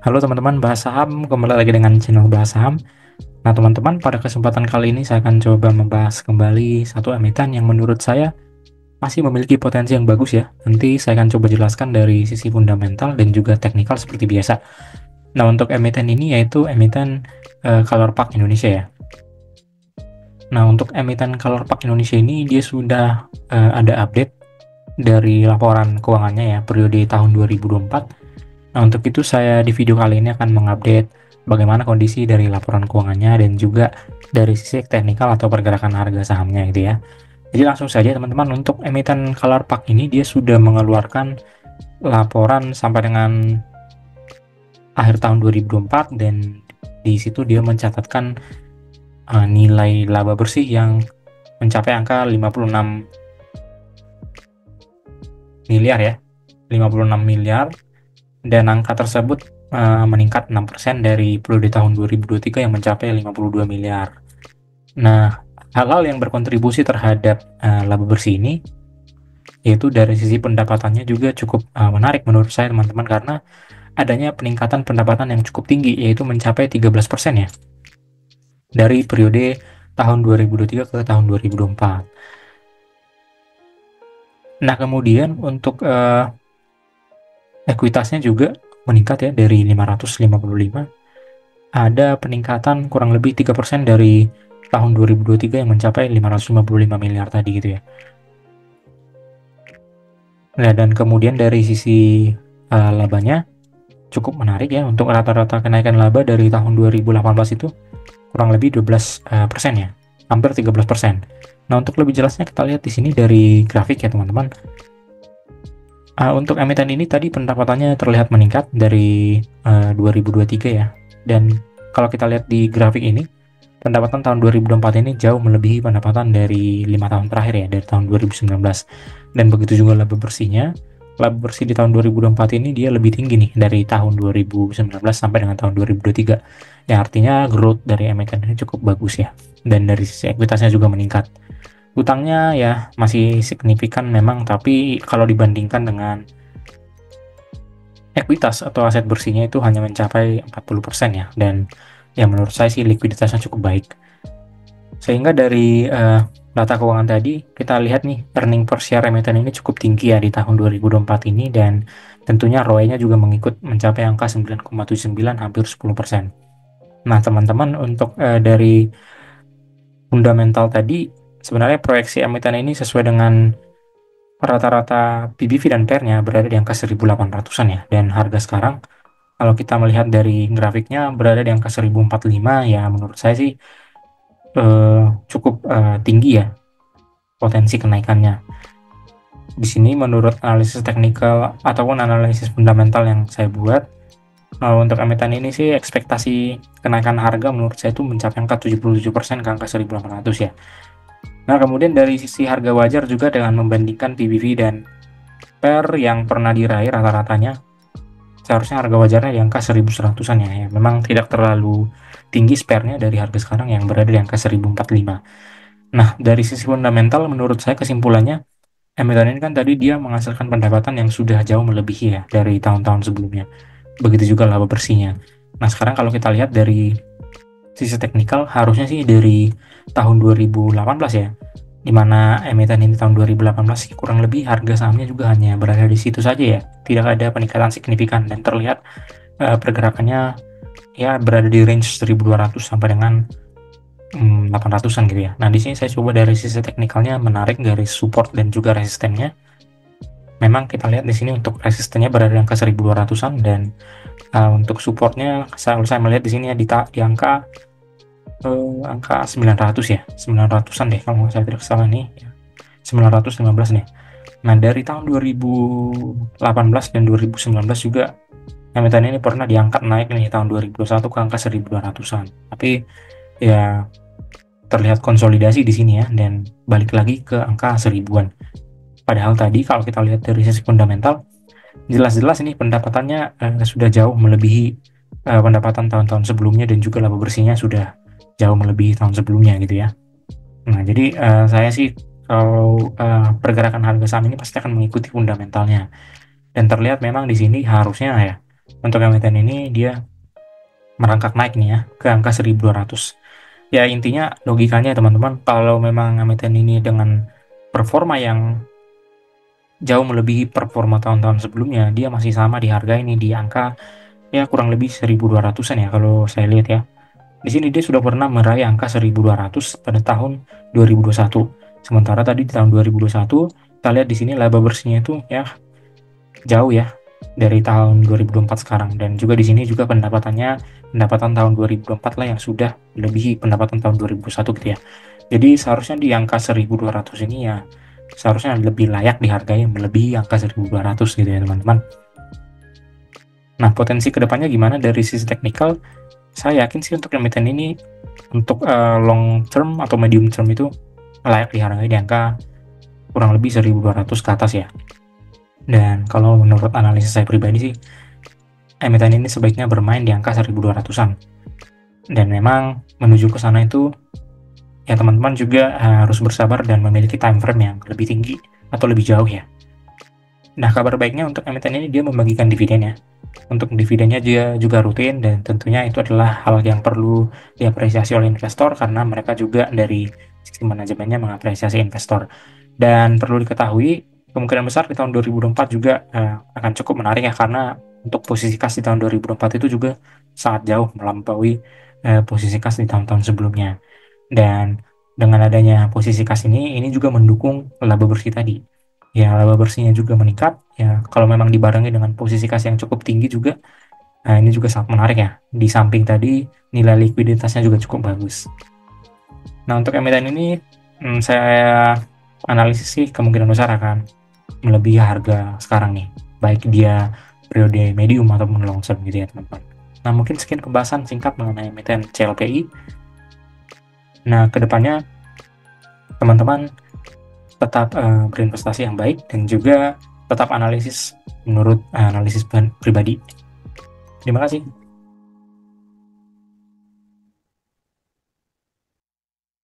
Halo teman-teman, bahas saham, kembali lagi dengan channel bahas saham. Nah teman-teman, pada kesempatan kali ini saya akan coba membahas kembali satu emiten yang menurut saya masih memiliki potensi yang bagus ya. Nanti saya akan coba jelaskan dari sisi fundamental dan juga teknikal seperti biasa. Nah untuk emiten ini yaitu emiten Color Park Indonesia ya. Nah untuk emiten Color Park Indonesia ini dia sudah ada update dari laporan keuangannya ya periode tahun 2024. Nah, untuk itu saya di video kali ini akan mengupdate bagaimana kondisi dari laporan keuangannya dan juga dari sisi teknikal atau pergerakan harga sahamnya gitu ya. Jadi langsung saja teman-teman, untuk emiten Color Park ini dia sudah mengeluarkan laporan sampai dengan akhir tahun 2024 dan di situ dia mencatatkan nilai laba bersih yang mencapai angka 56 miliar ya. 56 miliar, dan angka tersebut meningkat 6% dari periode tahun 2023 yang mencapai 52 miliar. Nah, hal-hal yang berkontribusi terhadap laba bersih ini yaitu dari sisi pendapatannya juga cukup menarik menurut saya teman-teman, karena adanya peningkatan pendapatan yang cukup tinggi yaitu mencapai 13% ya dari periode tahun 2023 ke tahun 2024. Nah, kemudian untuk ekuitasnya juga meningkat ya dari 555, ada peningkatan kurang lebih 3% dari tahun 2023 yang mencapai 555 miliar tadi gitu ya. Nah, dan kemudian dari sisi labanya cukup menarik ya. Untuk rata-rata kenaikan laba dari tahun 2018 itu kurang lebih 12% ya, hampir 13%. Nah, untuk lebih jelasnya kita lihat di sini dari grafik ya teman-teman. Untuk emiten ini tadi pendapatannya terlihat meningkat dari 2023 ya. Dan kalau kita lihat di grafik ini, pendapatan tahun 2024 ini jauh melebihi pendapatan dari 5 tahun terakhir ya, dari tahun 2019. Dan begitu juga laba bersihnya. Laba bersih di tahun 2024 ini dia lebih tinggi nih dari tahun 2019 sampai dengan tahun 2023. Yang artinya growth dari emiten ini cukup bagus ya. Dan dari sisi ekuitasnya juga meningkat. Utangnya ya masih signifikan memang, tapi kalau dibandingkan dengan ekuitas atau aset bersihnya itu hanya mencapai 40% ya. Dan ya menurut saya sih likuiditasnya cukup baik. Sehingga dari data keuangan tadi kita lihat nih, earning per share emiten ini cukup tinggi ya di tahun 2024 ini, dan tentunya ROE-nya juga mengikut mencapai angka 9,79, hampir 10%. Nah teman-teman, untuk dari fundamental tadi sebenarnya proyeksi emiten ini sesuai dengan rata-rata PBV dan PER-nya berada di angka 1.800-an ya, dan harga sekarang kalau kita melihat dari grafiknya berada di angka 1.045 ya. Menurut saya sih cukup tinggi ya potensi kenaikannya. Di sini menurut analisis teknikal ataupun analisis fundamental yang saya buat, untuk emiten ini sih ekspektasi kenaikan harga menurut saya itu mencapai angka 77% ke angka 1.800 ya. Nah, kemudian dari sisi harga wajar juga dengan membandingkan PBV dan PER yang pernah diraih rata-ratanya, seharusnya harga wajarnya di angka 1.100-an ya. Memang tidak terlalu tinggi spare-nya dari harga sekarang yang berada di angka 1.045. Nah, dari sisi fundamental menurut saya kesimpulannya, emiten ini kan tadi dia menghasilkan pendapatan yang sudah jauh melebihi ya dari tahun-tahun sebelumnya. Begitu juga laba bersihnya. Nah, sekarang kalau kita lihat dari sisi teknikal, harusnya sih dari tahun 2018 ya, di mana emiten ini tahun 2018 kurang lebih harga sahamnya juga hanya berada di situ saja ya, tidak ada peningkatan signifikan, dan terlihat pergerakannya ya berada di range 1.200 sampai dengan 800-an gitu ya. Nah, di sini saya coba dari sisi teknikalnya menarik garis support dan juga resistennya. Memang kita lihat di sini untuk resistennya berada di angka 1.200-an, dan untuk supportnya saya melihat di sini ya di angka 900 ya, 900-an deh kalau saya tidak salah nih ya. 915 nih. Nah, dari tahun 2018 dan 2019 juga emiten ini pernah diangkat naik nih tahun 2021 ke angka 1.200-an. Tapi ya terlihat konsolidasi di sini ya, dan balik lagi ke angka 1.000-an. Padahal tadi kalau kita lihat dari sisi fundamental, jelas-jelas ini pendapatannya sudah jauh melebihi pendapatan tahun-tahun sebelumnya, dan juga laba bersihnya sudah jauh melebihi tahun sebelumnya gitu ya. Nah, jadi saya sih kalau pergerakan harga saham ini pasti akan mengikuti fundamentalnya. Dan terlihat memang di sini harusnya ya untuk emiten ini dia merangkak naik nih ya ke angka 1.200. Ya intinya logikanya teman-teman, kalau memang emiten ini dengan performa yang jauh melebihi performa tahun-tahun sebelumnya, dia masih sama di harga ini di angka ya kurang lebih 1.200-an ya kalau saya lihat ya. Di sini dia sudah pernah meraih angka 1.200 pada tahun 2021. Sementara tadi di tahun 2021 kita lihat di sini laba bersihnya itu ya jauh ya dari tahun 2024 sekarang, dan juga di sini juga pendapatan tahun 2024 lah yang sudah melebihi pendapatan tahun 2021 gitu ya. Jadi seharusnya di angka 1.200 ini ya seharusnya lebih layak dihargai melebihi angka 1.200 gitu ya teman-teman. Nah, potensi kedepannya gimana dari sisi teknikal? Saya yakin sih untuk emiten ini untuk long term atau medium term itu layak dihargai di angka kurang lebih 1.200 ke atas ya. Dan kalau menurut analisis saya pribadi sih, emiten ini sebaiknya bermain di angka 1.200-an. Dan memang menuju ke sana itu ya teman-teman juga harus bersabar dan memiliki time frame yang lebih tinggi atau lebih jauh ya. Nah, kabar baiknya untuk emiten ini dia membagikan dividen ya. Untuk dividennya dia juga rutin, dan tentunya itu adalah hal yang perlu diapresiasi oleh investor karena mereka juga dari sisi manajemennya mengapresiasi investor. Dan perlu diketahui, kemungkinan besar di tahun 2024 juga akan cukup menarik ya, karena untuk posisi kas di tahun 2024 itu juga sangat jauh melampaui posisi kas di tahun-tahun sebelumnya. Dan dengan adanya posisi kas ini juga mendukung laba bersih tadi. Ya, laba bersihnya juga meningkat. Ya, kalau memang dibarengi dengan posisi kas yang cukup tinggi juga, nah ini juga sangat menarik ya. Di samping tadi nilai likuiditasnya juga cukup bagus. Nah, untuk emiten ini saya analisis sih kemungkinan besar akan melebihi harga sekarang nih, baik dia periode medium ataupun long term gitu ya teman-teman. Nah, mungkin sekian pembahasan singkat mengenai emiten CLPI. Nah, kedepannya teman-teman tetap berinvestasi yang baik dan juga tetap analisis menurut analisis pribadi. Terima kasih.